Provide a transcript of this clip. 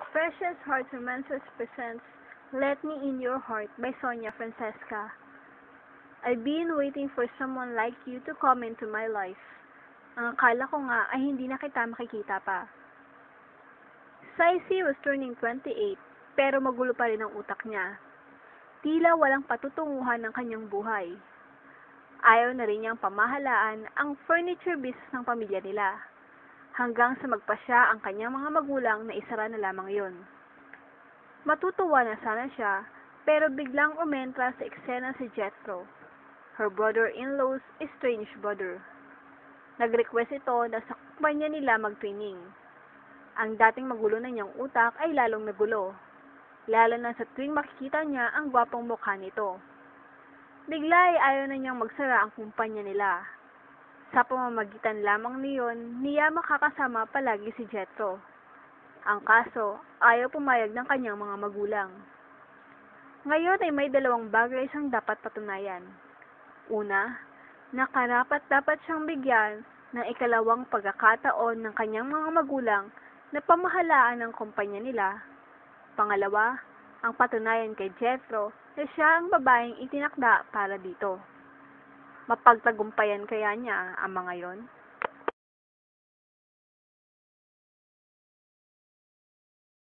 Precious Heart Romances presents Let Me In Your Heart by Sonia Francesca. I've been waiting for someone like you to come into my life. Ang akala ko nga ay hindi na kita makikita pa. Saisi was turning 28, pero magulo pa rin ang utak niya. Tila walang patutunguhan ng kanyang buhay. Ayaw na rin niyang pamahalaan ang furniture business ng pamilya nila. Hanggang sa magpasya ang kanyang mga magulang na isara na lamang yon. Matutuwa na sana siya, pero biglang umentra sa eksena si Jethro, her brother-in-law's estranged brother. Nag-request ito na sa kumpanya nila mag-training. Ang dating magulo na niyang utak ay lalong nagulo, lalo na sa tuwing makikita niya ang gwapong mukha nito. Bigla ay ayaw na niyang magsara ang kumpanya nila. Sa pamamagitan lamang niyon, niya makakasama palagi si Jethro. Ang kaso, ayaw pumayag ng kanyang mga magulang. Ngayon ay may dalawang bagay siyang dapat patunayan. Una, nakarapat-dapat siyang bigyan ng ikalawang pagkakataon ng kanyang mga magulang na pamahalaan ng kumpanya nila. Pangalawa, ang patunayan kay Jethro na siya ang babaeng itinakda para dito. Mapagtagumpayan kaya niya ang mga yon?